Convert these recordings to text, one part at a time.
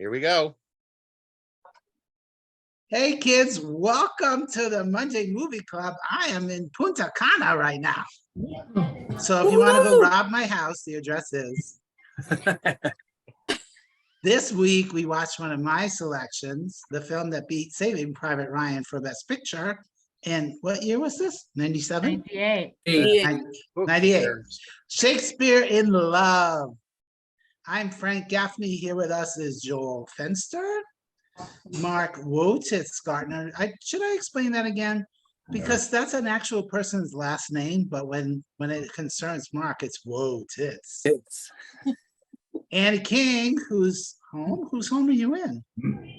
Here we go. Hey kids, welcome to the Monday Movie Club. I am in Punta Cana right now. So if you want to go rob my house, the address is. This week we watched one of my selections, the film that beat Saving Private Ryan for Best Picture. And what year was this? 97? 98. 98. Shakespeare in Love. I'm Frank Gaffney. Here with us is Joel Fenster, Mark Wotitzgartner. Should I explain that again? Because that's an actual person's last name, but when it concerns Mark, it's Wotitz. Annie King, who's home? Whose home are you in?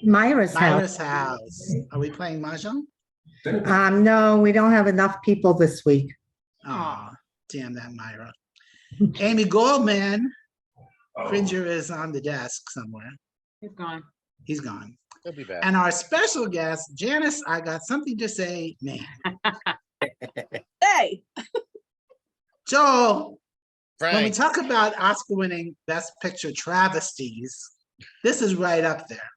Myra's Myra's house. Are we playing Mahjong? No, we don't have enough people this week. Oh, damn that Myra. Amy Goldman. Cringer is on the desk somewhere. He's gone. He's gone. He'll be back. And our special guest, Janice, I got something to say, man. Hey. Joel, Frank. when we talk about Oscar-winning Best Picture travesties, this is right up there.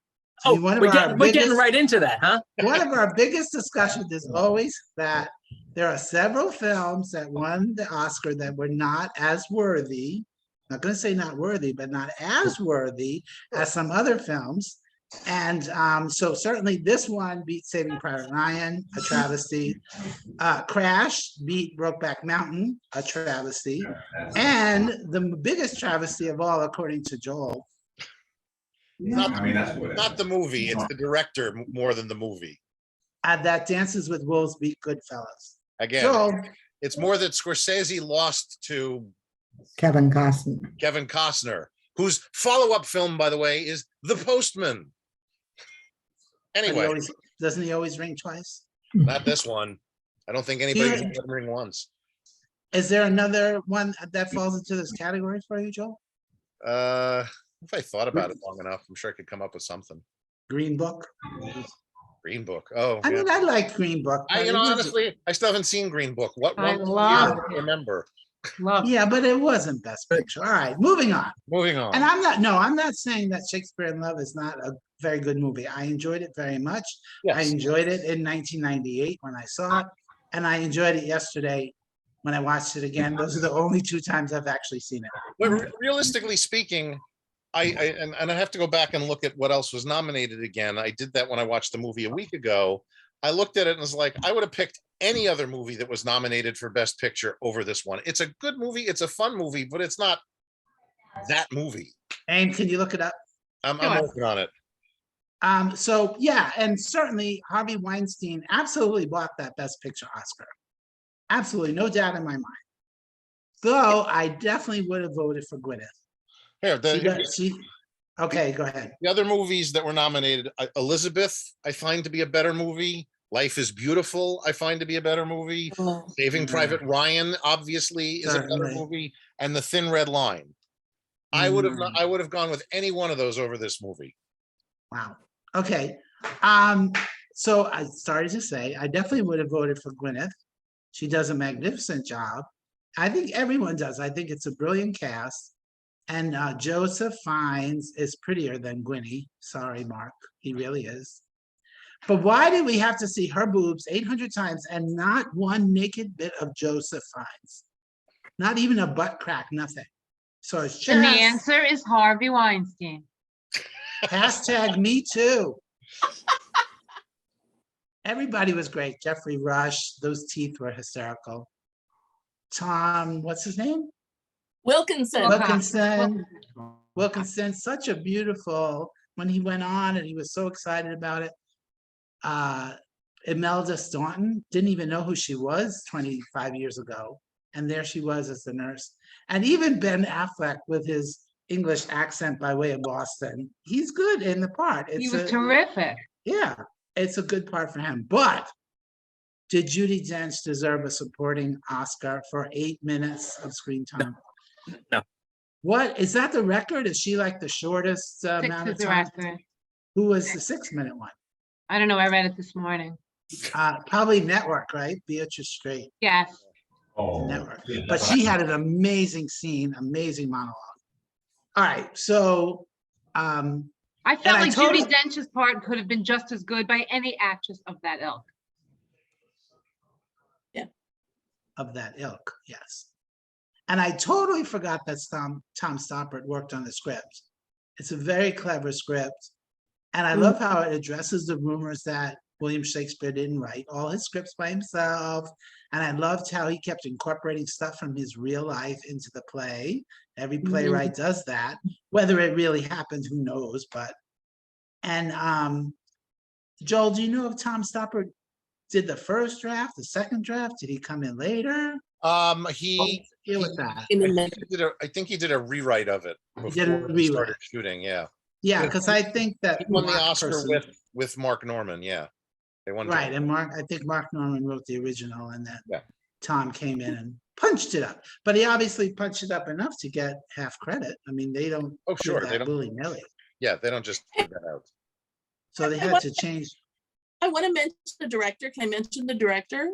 I mean, We're getting right into that, huh? One of our biggest discussions is always that there are several films that won the Oscar that were not as worthy. I'm not going to say not worthy, but not as worthy as some other films. And so certainly this one beat Saving Private Ryan, a travesty. Crash beat Brokeback Mountain, a travesty. And the biggest travesty of all, according to Joel. Not the movie, it's the director more than the movie. That Dances with Wolves beat Goodfellas. Again, Joel, it's more that Scorsese lost to Kevin Costner, whose follow-up film, by the way, is The Postman. Anyway, doesn't he always ring twice? not this one. I don't think anybody's let him ring once. Is there another one that falls into this category for you, Joel? If I thought about it long enough, I'm sure I could come up with something. Green Book. Green Book. Oh, I yeah. mean, I like Green Book. Honestly, I still haven't seen Green Book. What I one love do you remember? Yeah, but it wasn't Best Picture. All right, moving on. Moving on. And I'm not saying that Shakespeare in Love is not a very good movie. I enjoyed it very much. Yes. I enjoyed it in 1998 when I saw it, and I enjoyed it yesterday when I watched it again. Those are the only two times I've actually seen it. But realistically speaking, I have to go back and look at what else was nominated again. I did that when I watched the movie a week ago. I looked at it and was like, I would have picked any other movie that was nominated for Best Picture over this one. It's a good movie. It's a fun movie, but it's not that movie. And can you look it up? I'm working on it. So yeah, and certainly Harvey Weinstein absolutely bought that Best Picture Oscar. Absolutely, no doubt in my mind. Though I definitely would have voted for Gwyneth. Here, Okay, go ahead. the other movies that were nominated, Elizabeth, I find to be a better movie. Life is Beautiful, I find to be a better movie. Saving Private Ryan, obviously, is a better Certainly. movie, and The Thin Red Line. I would have gone with any one of those over this movie. Wow. Okay. So I started to say I definitely would have voted for Gwyneth. She does a magnificent job. I think everyone does. I think it's a brilliant cast. And Joseph Fiennes is prettier than Gwynny. Sorry, Mark. He really is. But why did we have to see her boobs 800 times and not one naked bit of Joseph Fiennes? Not even a butt crack, nothing. So it's just And the answer is Harvey Weinstein. hashtag me too. Everybody was great. Jeffrey Rush, those teeth were hysterical. Tom, what's his name? Wilkinson, such a beautiful, when he went on and he was so excited about it. Imelda Staunton, didn't even know who she was 25 years ago. And there she was as the nurse. And even Ben Affleck with his English accent by way of Boston, he's good in the part. He was terrific. Yeah, it's a good part for him. But did Judi Dench deserve a supporting Oscar for 8 minutes of screen time? No. What is that the record? Is she like the shortest amount of time? Who was the 6-minute one? I don't know. I read it this morning. Probably Network, right? Beatrice Straight. Yes. Network. But she had an amazing scene, amazing monologue. All right, so I felt I like Judi totally- Dench's part could have been just as good by any actress of that ilk. Of that ilk, yes. And I totally forgot that Tom Stoppard worked on the script. It's a very clever script. And I love how it addresses the rumors that William Shakespeare didn't write all his scripts by himself. And I loved how he kept incorporating stuff from his real life into the play. Every playwright does that. Whether it really happened, who knows, but. And Joel, do you know if Tom Stoppard did the first draft, the second draft? Did he come in later? He Deal with that. I think he did a rewrite of it He did a before he started rewrite. shooting. Yeah, Yeah, because I think that he won the Mark Oscar Person- with Mark Norman. Yeah, they won. right, and I think Mark Norman wrote the original, and then Yeah. Tom came in and punched it up. But he obviously punched it up enough to get half credit. I mean, they don't Oh, do sure, they that don't. willy-nilly. Yeah, they don't just give that out. So they had to change I want to mention the director. Can I mention the director?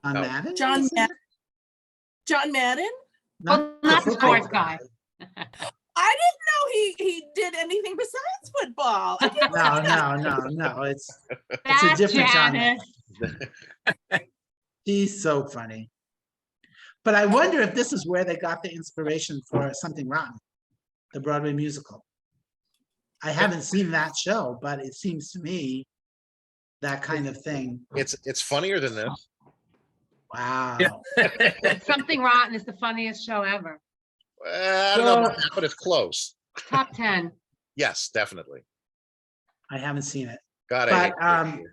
on No. Madden. John is it? Madden. John Madden? Well, not the football sports guy. I didn't know he did anything besides football. I didn't No. It's a That's different John Janice. he's so funny. But I wonder if this is where they got the inspiration for Something Rotten, the Broadway musical. I haven't seen that show, but it seems to me that kind of thing. It's funnier than this. Wow. Yeah. Something Rotten is the funniest show ever. I don't know about that, but it's close. Top 10. Yes, definitely. I haven't seen it. God, But, I hate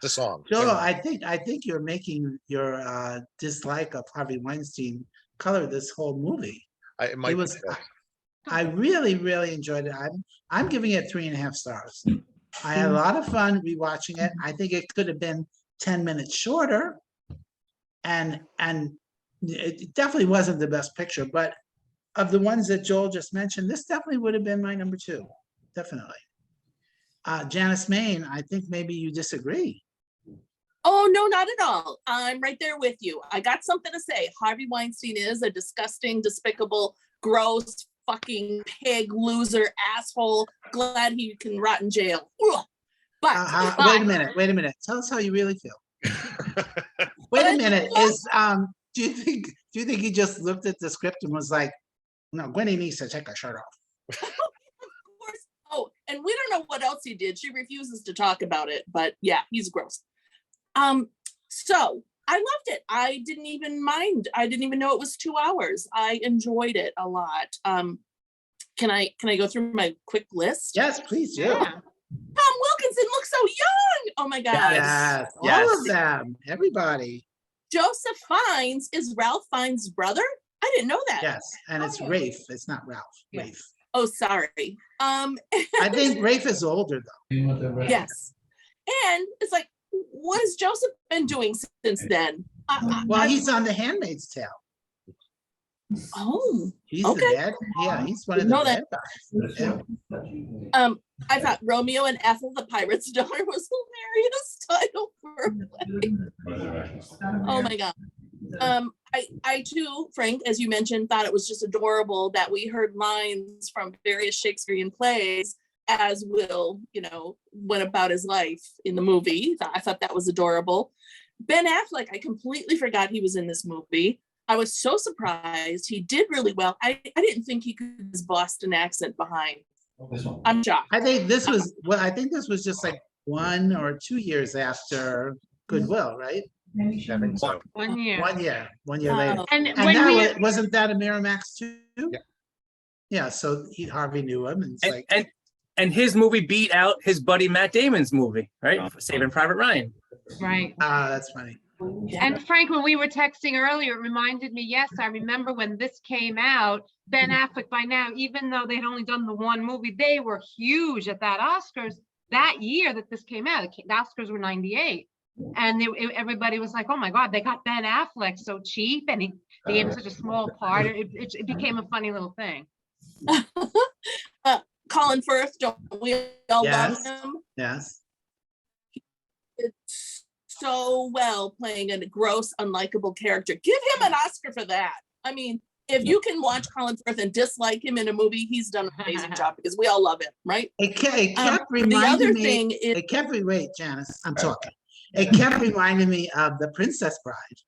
the song. Joel, I think you're making your dislike of Harvey Weinstein color this whole movie. It might It be was, good. I really, really enjoyed it. I'm giving it 3.5 stars. I had a lot of fun rewatching it. I think it could have been 10 minutes shorter. And it definitely wasn't the best picture, but of the ones that Joel just mentioned, this definitely would have been my number 2. Definitely. Janice Main, I think maybe you disagree. Oh, no, not at all. I'm right there with you. I got something to say. Harvey Weinstein is a disgusting, despicable, gross, fucking pig, loser, asshole. Glad he can rot in jail. Ugh. But Wait a minute. Tell us how you really feel. Wait a minute. Do you think he just looked at the script and was like, no, Gwenny needs to take her shirt off? of course. Oh, and we don't know what else he did. She refuses to talk about it, but yeah, he's gross. So I loved it. I didn't even mind. I didn't even know it was 2 hours. I enjoyed it a lot. Can I go through my quick list? Yes, please do. Yeah. Tom Wilkinson looks so young. Oh my God. Yes, all Yes. of them, everybody. Joseph Fiennes is Ralph Fiennes' brother. I didn't know that. Yes, and it's Oh. Rafe. It's not Ralph. Yeah. Rafe. Oh, sorry. I think Rafe is older though. Yes. And it's like, what has Joseph been doing since then? Well, he's on The Handmaid's Tale. Oh, He's Okay. the dad. Yeah, he's one of the Know bad that. guys. Yeah. I thought Romeo and Ethel, the pirate's daughter, was hilarious title for a play. Oh my God. I too, Frank, as you mentioned, thought it was just adorable that we heard lines from various Shakespearean plays as Will, went about his life in the movie. I thought that was adorable. Ben Affleck, I completely forgot he was in this movie. I was so surprised. He did really well. I didn't think he could get his Boston accent behind. I'm shocked. I think this was just like 1 or 2 years after Goodwill, right? I think so. 1 year. 1 year, 1 year later. And And when that we, wasn't that a Miramax too? Yeah. Yeah, so Harvey knew him and it's like, And his movie beat out his buddy Matt Damon's movie, right? Saving Private Ryan. right. that's funny. And Frank, when we were texting earlier, it reminded me, yes, I remember when this came out, Ben Affleck by now, even though they'd only done the one movie, they were huge at that Oscars that year that this came out. The Oscars were 98. And everybody was like, oh my God, they got Ben Affleck so cheap and they gave him such a small part. It became a funny little thing. Colin Firth, don't we all Yes. love him? Yes. It's so well playing a gross, unlikable character. Give him an Oscar for that. I mean, if you can watch Colin Firth and dislike him in a movie, he's done an amazing job because we all love him, right? It kept The other reminding me, thing is, it kept, wait, Janice, I'm talking. It kept reminding me of The Princess Bride.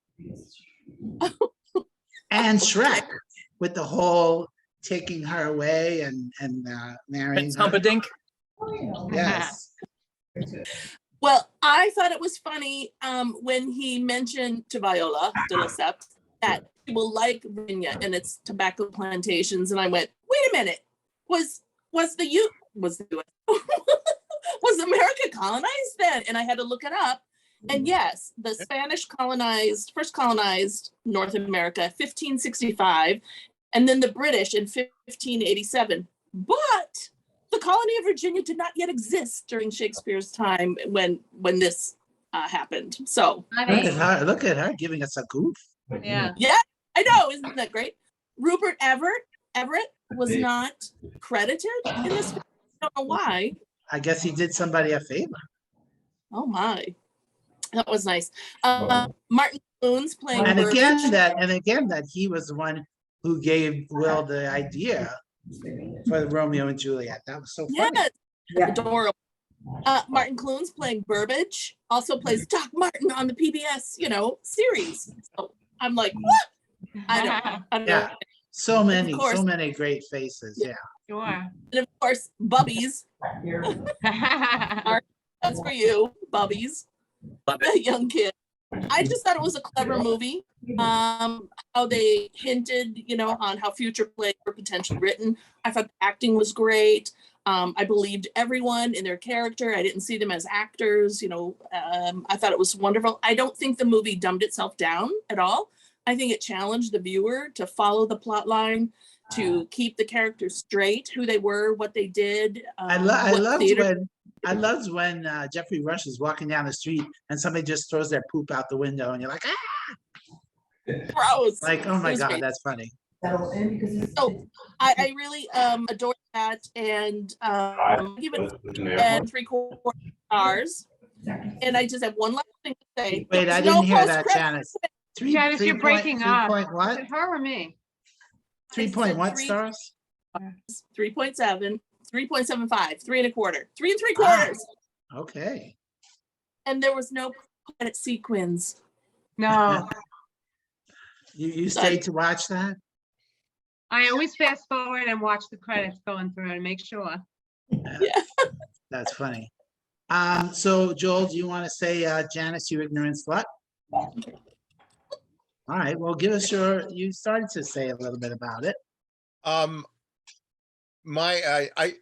And Shrek, with the whole taking her away and marrying Prince her. Humperdinck. Yes. well, I thought it was funny when he mentioned to Viola de Lesseps that people like Virginia and its tobacco plantations, and I went, wait a minute, was America colonized then? And I had to look it up. And yes, the Spanish first colonized North America 1565, and then the British in 1587. But the colony of Virginia did not yet exist during Shakespeare's time when this happened. So Look at her giving us a goof. Yeah. yeah, I know, isn't that great? Rupert Everett was not credited in this film. I don't know why. I guess he did somebody a favor. Oh my, that was nice. Martin Clunes playing And again, Burbage. that he was the one who gave Will the idea for the Romeo and Juliet. That was so funny. Yes, Yeah. adorable. Martin Clunes playing Burbage, also plays Doc Martin on the PBS, series. So I'm like, what? I don't know. Yeah. So many course. great faces. Yeah. Sure. And of course, Bubbies. That's for you, Bubbies, Love the young kid. I just thought it was a clever movie. How they hinted, on how future plays were potentially written. I thought the acting was great. I believed everyone in their character. I didn't see them as actors. I thought it was wonderful. I don't think the movie dumbed itself down at all. I think it challenged the viewer to follow the plot line, to keep the characters straight, who they were, what they did. I loved when Jeffrey Rush is walking down the street and somebody just throws their poop out the window and you're like, ah, Gross. like, oh It my was God, great. that's funny. So I really adore that, and give it 3/4 stars. And I just have one last thing to say. Wait, I There's didn't hear that, post-credit Janice. Janice, you're breaking up. 3 Is what? it her or me? 3 point what three- stars? 3.7, 3.75, 3 1/4, 3 3/4. Ah. Okay. And there was no credit sequence. No, You stayed to watch that? I always fast forward and watch the credits going through and make sure. Yeah. That's funny. So Joel, do you want to say, Janice, you ignorant slut? All right, well, give us you started to say a little bit about it.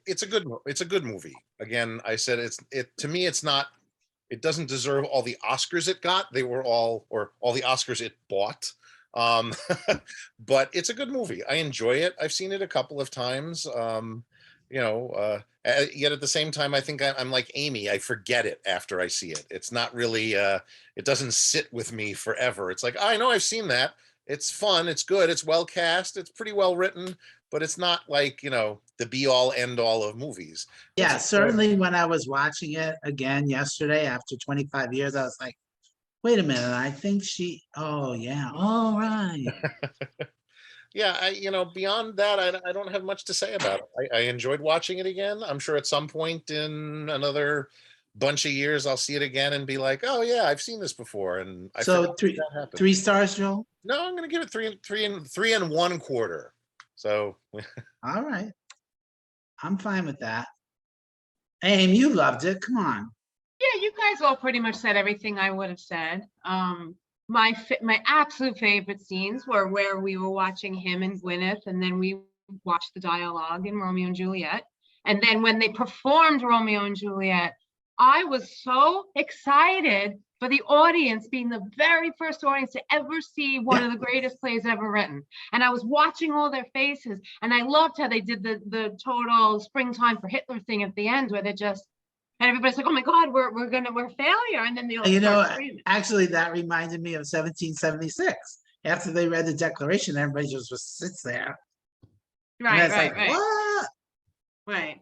It's a good movie. Again, I said to me, it doesn't deserve all the Oscars it got. They were all the Oscars it bought. But it's a good movie. I enjoy it. I've seen it a couple of times. Yet at the same time, I think I'm like Amy. I forget it after I see it. It's not really, it doesn't sit with me forever. It's like, I know I've seen that. It's fun. It's good. It's well cast. It's pretty well written, but it's not like, the be all end all of movies. Yeah, certainly when I was watching it again yesterday after 25 years, I was like, wait a minute, I think oh yeah, all right. Yeah, beyond that, I don't have much to say about it. I enjoyed watching it again. I'm sure at some point in another bunch of years, I'll see it again and be like, oh yeah, I've seen this before. And I So forgot that happened. 3 stars, Joel? No, I'm going to give it 3 3 1/4. So All right. I'm fine with that. Aim, you loved it. Come on. Yeah, you guys all pretty much said everything I would have said. My absolute favorite scenes were where we were watching him and Gwyneth, and then we watched the dialogue in Romeo and Juliet. And then when they performed Romeo and Juliet, I was so excited for the audience being the very first audience to ever see one of the greatest plays ever written. And I was watching all their faces, and I loved how they did the total springtime for Hitler thing at the end, where they just, and everybody's like, oh my God, we're failure. And then they all start screaming. Actually, that reminded me of 1776. After they read the Declaration, everybody just sits there. Right. What? Right.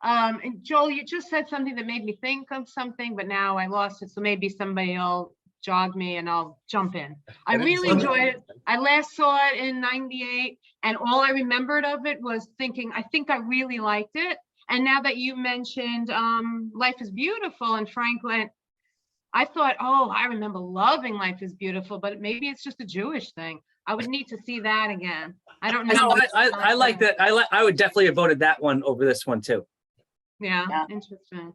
And Joel, you just said something that made me think of something, but now I lost it. So maybe somebody will jog me and I'll jump in. I didn't really see that. enjoyed it. I last saw it in '98, and all I remembered of it was thinking, I think I really liked it. And now that you mentioned Life is Beautiful and Frank went, I thought, oh, I remember loving Life is Beautiful, but maybe it's just a Jewish thing. I would need to see that again. I don't know. No, I like that. I would definitely have voted that one over this one too. Yeah, Yeah. interesting.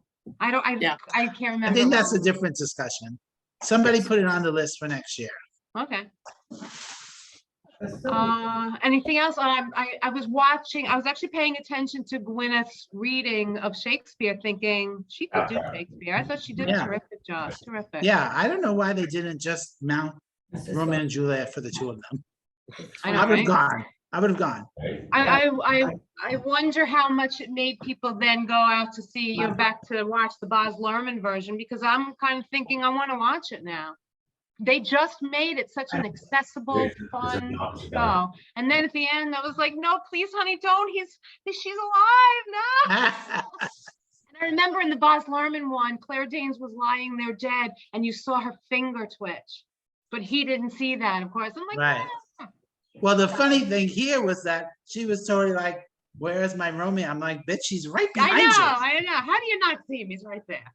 Yeah. I can't remember. I think that's a what- different discussion. Somebody Yes. put it on the list for next year. Okay. Anything else? I was actually paying attention to Gwyneth's reading of Shakespeare, thinking she could do Shakespeare. I thought she did a Yeah. terrific job. Terrific. Yeah, I don't know why they didn't just mount Romeo and Juliet for the two of them. I know, I would have right? gone. I would have gone. I wonder how much it made people then go out to see, back to watch the Baz Luhrmann version, because I'm kind of thinking I want to watch it now. They just made it such an accessible, fun show. And then at the end, I was like, no, please, honey, don't. She's alive. No. And I remember in the Baz Luhrmann one, Claire Danes was lying there dead, and you saw her finger twitch. But he didn't see that, of course. I'm like, Right. "Ah." Well, the funny thing here was that she was totally like, where's my Romeo? I'm like, bitch, she's right behind you. I know. How do you not see him? He's right there.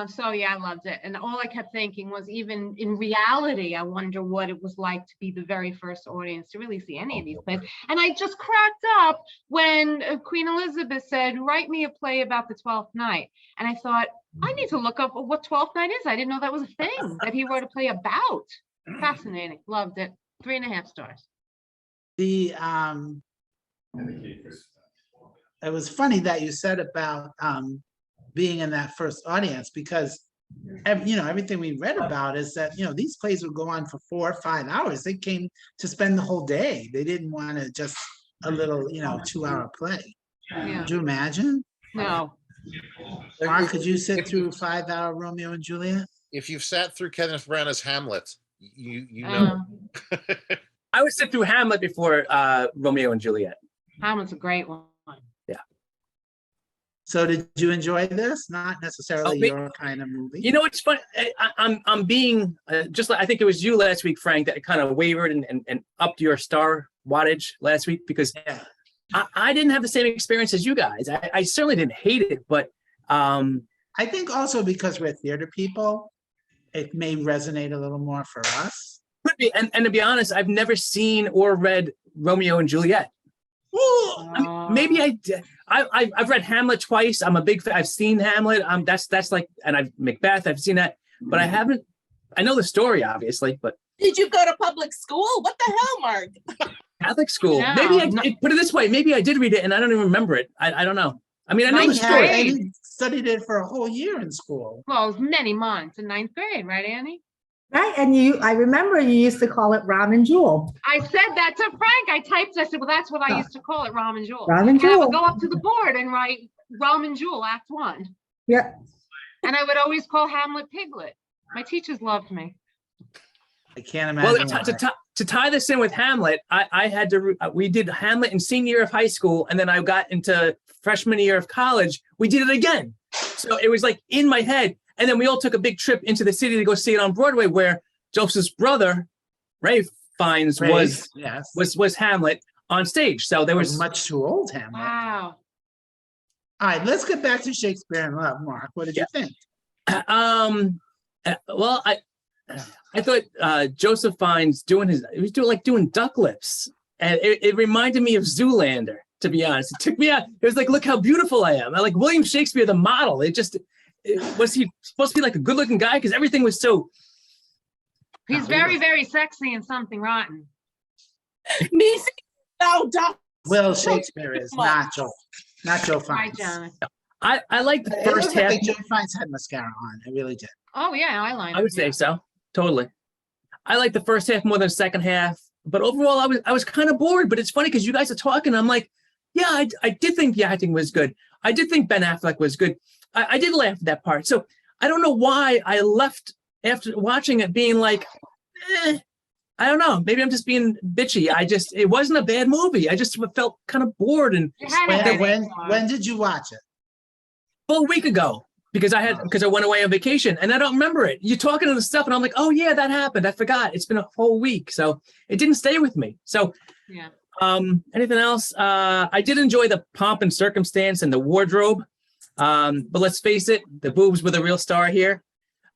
So yeah, I loved it. And all I kept thinking was, even in reality, I wonder what it was like to be the very first audience to really see any of these plays. And I just cracked up when Queen Elizabeth said, write me a play about the 12th night. And I thought, I need to look up what 12th night is. I didn't know that was a thing that he wrote a play about. Fascinating. Loved it. 3.5 stars. The it was funny that you said about being in that first audience, because everything we read about is that these plays would go on for 4 or 5 hours. They came to spend the whole day. They didn't want to just a little 2-hour play. Yeah. Could you imagine? No. Mark, could you sit through 5-hour Romeo and Juliet? If you've sat through Kenneth Branagh's Hamlet, you know. I would sit through Hamlet before Romeo and Juliet. Hamlet's a great one. So did you enjoy this? Not necessarily me- your kind of movie. You know, it's funny. I'm being just like, I think it was you last week, Frank, that kind of wavered and upped your star wattage last week, because Yeah. I didn't have the same experience as you guys. I certainly didn't hate it, but I think also because we're theater people, it may resonate a little more for us. could be. And to be honest, I've never seen or read Romeo and Juliet. Maybe I did. I've read Hamlet twice. I'm a big fan. I've seen Hamlet. That's like, and I've Macbeth. I've seen that, but I haven't. I know the story, obviously, but Did you go to public school? What the hell, Mark? Catholic school. No, Maybe I no. put it this way. Maybe I did read it and I don't even remember it. I don't know. I mean, I know the Ninth story. grade. And he studied it for a whole year in school. Well, it was many months in 9th grade, right, Annie? Right, and I remember you used to call it Rom and Jewel. I said that to Frank. I typed, I said, well, that's what I used to call it, Rom and Jewel. Rom and And I Jewel. would go up to the board and write Rom and Jewel, Act 1. Yeah, And I would always call Hamlet Piglet. My teachers loved me. I can't Well, imagine. to tie this in with Hamlet, I had to. We did Hamlet in senior year of high school, and then I got into freshman year of college. We did it again, so it was like in my head. And then we all took a big trip into the city to go see it on Broadway, where Joseph's brother, Ray Fiennes, yes. was Hamlet on stage. So there was much too old, Hamlet. Wow. All right, let's get back to Shakespeare in Love. Mark, what did you think? well, I thought Joseph Fiennes he was doing duck lips, and it reminded me of Zoolander, to be honest. It took me out. It was like, look how beautiful I am. I like William Shakespeare, the model. Was he supposed to be like a good looking guy? Because everything was so. He's very, very sexy and something rotten. Me? No, don't. Will Shakespeare is not Joe Hi, Fiennes. John. I like the It first looked like half. Joe Fiennes had mascara on. I really did. Oh, yeah, eyeliner. I would say so. Totally. I like the first half more than the second half, but overall, I was kind of bored. But it's funny because you guys are talking. I'm like, yeah, I did think the acting was good. I did think Ben Affleck was good. I did laugh at that part. So I don't know why I left after watching it being like, I don't know. Maybe I'm just being bitchy. It wasn't a bad movie. I just felt kind of bored. And You had a headache, Mark. When did you watch it? well, a week ago. because I went away on vacation and I don't remember it. You're talking to the stuff and I'm like, oh yeah, that happened. I forgot. It's been a whole week. So it didn't stay with me. So Yeah. anything else? I did enjoy the pomp and circumstance and the wardrobe. But let's face it, the boobs were the real star here.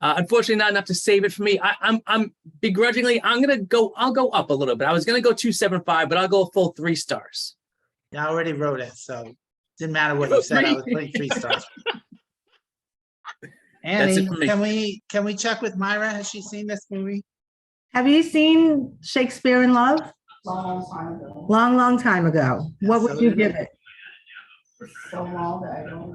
Unfortunately, not enough to save it for me. I'm begrudgingly, I'll go up a little bit. I was gonna go 2.75, but I'll go a full 3 stars. Yeah, I already wrote it, so didn't matter what you said. I was putting 3 stars. That's it Annie, for me. can we check with Myra? Has she seen this movie? Have you seen Shakespeare in Love? Long, long time ago. What would So you did give I. it?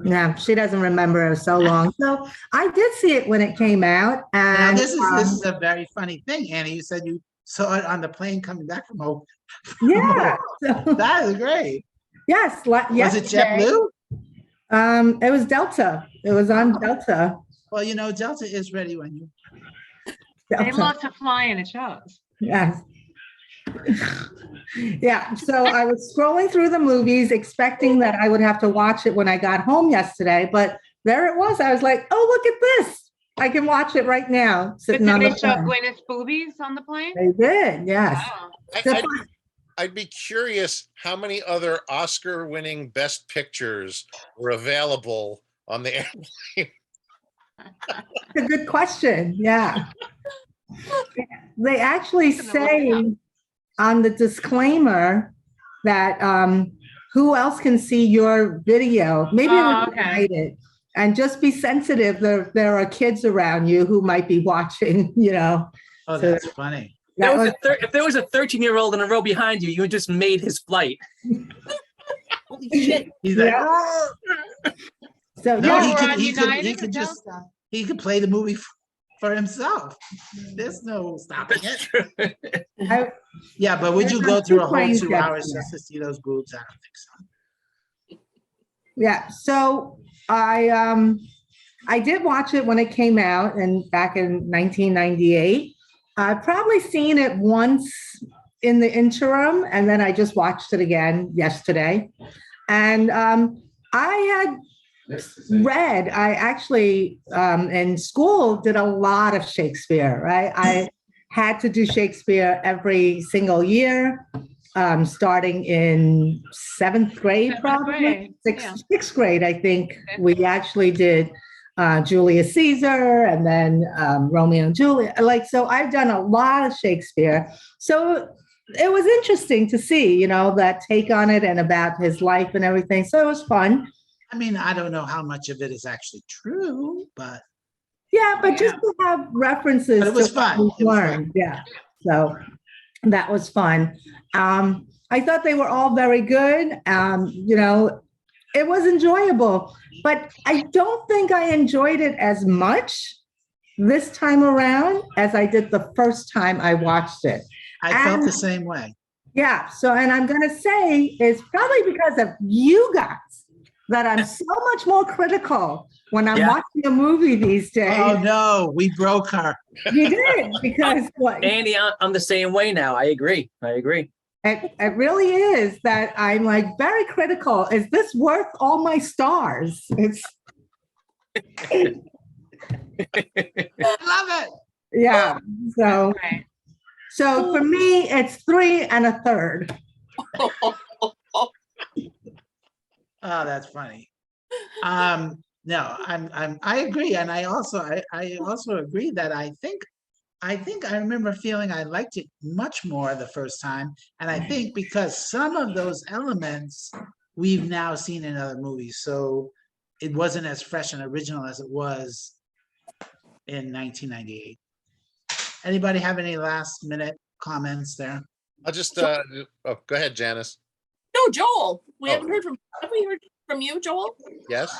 No, she doesn't remember. It was so long. So I did see it when it came out, Now, and this is a very funny thing, Annie. You said you saw it on the plane coming back from home. yeah. So, That is great. yes. Was it JetBlue? It was Delta. It was on Delta. Well, you know, Delta is ready when you. They Delta. love to fly and it shows. Yes. Yeah, so I was scrolling through the movies expecting that I would have to watch it when I got home yesterday, but there it was. I was like, oh, look at this. I can watch it right now. But Sitting did on they the show plane. Gwyneth's boobies on the plane? They did, yes. Wow. I'd be curious how many other Oscar-winning Best Pictures were available on the airplane. It's a good question. Yeah. They actually I'm gonna look it up. say on the disclaimer that who else can see your video? Maybe it Oh, was okay. guided. And just be sensitive. There are kids around you who might be watching, you know. Oh, So that's funny. that was, If there was a 13-year-old in a row behind you, you just made his flight. Holy shit. He's like, Yeah. "Oh." so No, yeah, he We're could, on he could, he United could or just, Delta? he could play the movie for himself. There's no stopping it. Yeah, but would you There's go no through two a whole planes 2 yet. hours just to see those boobs? I don't think so. yeah. So I did watch it when it came out and back in 1998. I've probably seen it once in the interim, and then I just watched it again yesterday. And I had read, I actually in school did a lot of Shakespeare, right? I had to do Shakespeare every single year, starting in 7th grade, Seventh probably. grade, yeah. Sixth grade, I think. We actually did Julius Caesar and then Romeo and Juliet. Like, so I've done a lot of Shakespeare. So it was interesting to see, you know, that take on it and about his life and everything. So it was fun. I mean, I don't know how much of it is actually true, but Yeah, but just to have references But it was to what fun. we've It was fun. learned. Yeah. So that was fun. I thought they were all very good. You know, it was enjoyable, but I don't think I enjoyed it as much this time around as I did the first time I watched it. I felt And- the same way. Yeah. So, and I'm going to say it's probably because of you guys that I'm so much more critical when I'm Yeah. watching a movie these days. Oh, no, we broke her. You did, because what, Andy, I'm the same way now. I agree. it really is that I'm like very critical. Is this worth all my stars? It's, I love it. yeah. So, Right. so for me, it's 3 1/3. Oh, that's funny. No, I agree. And I also agree that I think I remember feeling I liked it much more the first time. And I think because some of those elements we've now seen in other movies. So it wasn't as fresh and original as it was in 1998. Anybody have any last minute comments there? I'll just, oh, go ahead, Janice. No, Joel, we Oh. haven't heard from, have we heard from you, Joel? Yes?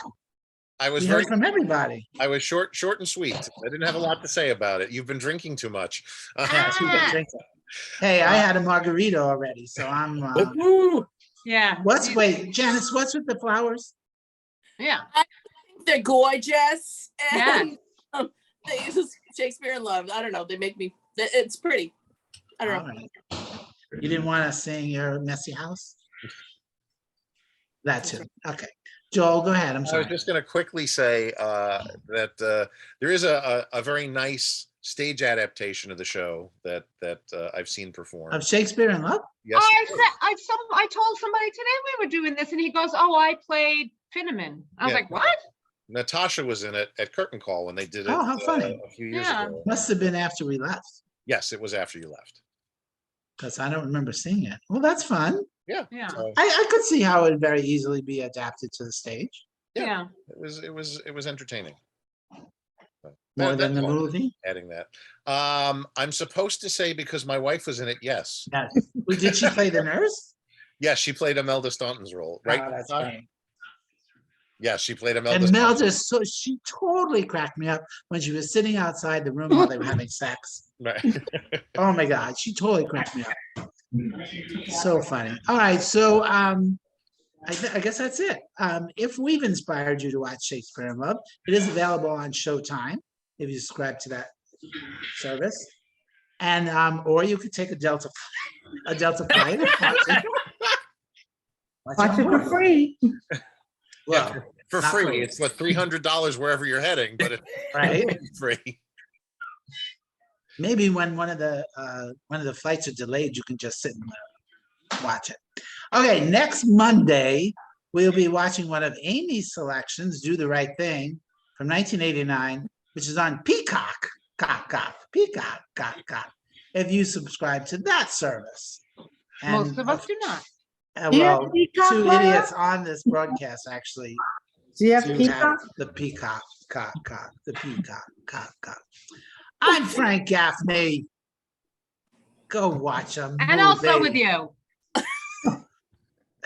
I was We very, heard from everybody. I was short and sweet. I didn't have a lot to say about it. You've been drinking too much. Yes, we can drink it. Hey, I had a margarita already, so I'm, Woo! Yeah. wait, Janice, what's with the flowers? Yeah. They're gorgeous. Yeah. And they use Shakespeare in Love. I don't know. They make me, it's pretty. I don't know. All right. You didn't want to sing your messy house? That too. Okay. Joel, go ahead. I'm I was sorry. just going to quickly say that there is a very nice stage adaptation of the show that I've seen performed. Of Shakespeare in Love? Yes, I told somebody today we were doing this and he goes, oh, I played Finneman. I was Yeah. like, what? Natasha was in it at Curtain Call when they did it Oh, how funny. a few years Yeah. ago. Must have been after we left, Yes, it was after you left. because I don't remember seeing it. Well, that's fun. Yeah. Yeah. So I could see how it would very easily be adapted to the stage. Yeah. Yeah. it was entertaining. So More than that's the all. movie. Adding that. I'm supposed to say because my wife was in it, yes. Yes. Well, did she play the nurse? Yes, she played Imelda Staunton's role, right? Oh, that's Natasha? funny. Yes, she played Imelda And Staunton. Melda, so she totally cracked me up when she was sitting outside the room while they were having sex. Right. Oh my God, she totally cracked me up. So funny. All right, so I guess that's it. If we've inspired you to watch Shakespeare in Love, it is available on Showtime if you subscribe to that service, and or you could take a Delta flight and watch it. Watch it for free. Well, For not free. free. It's what $300 wherever you're heading, but it's right? free. Maybe when one of the flights are delayed, you can just sit and watch it. Okay, next Monday we'll be watching one of Amy's selections, "Do the Right Thing" from 1989, which is on Peacock. Peacock. If you subscribe to that service, Most of us do not. Do you have well, Peacock, two Laura? idiots on this broadcast actually Do you have to Peacock? have the Peacock. The Peacock. I'm Frank Gaffney. Go watch a movie. And also with you.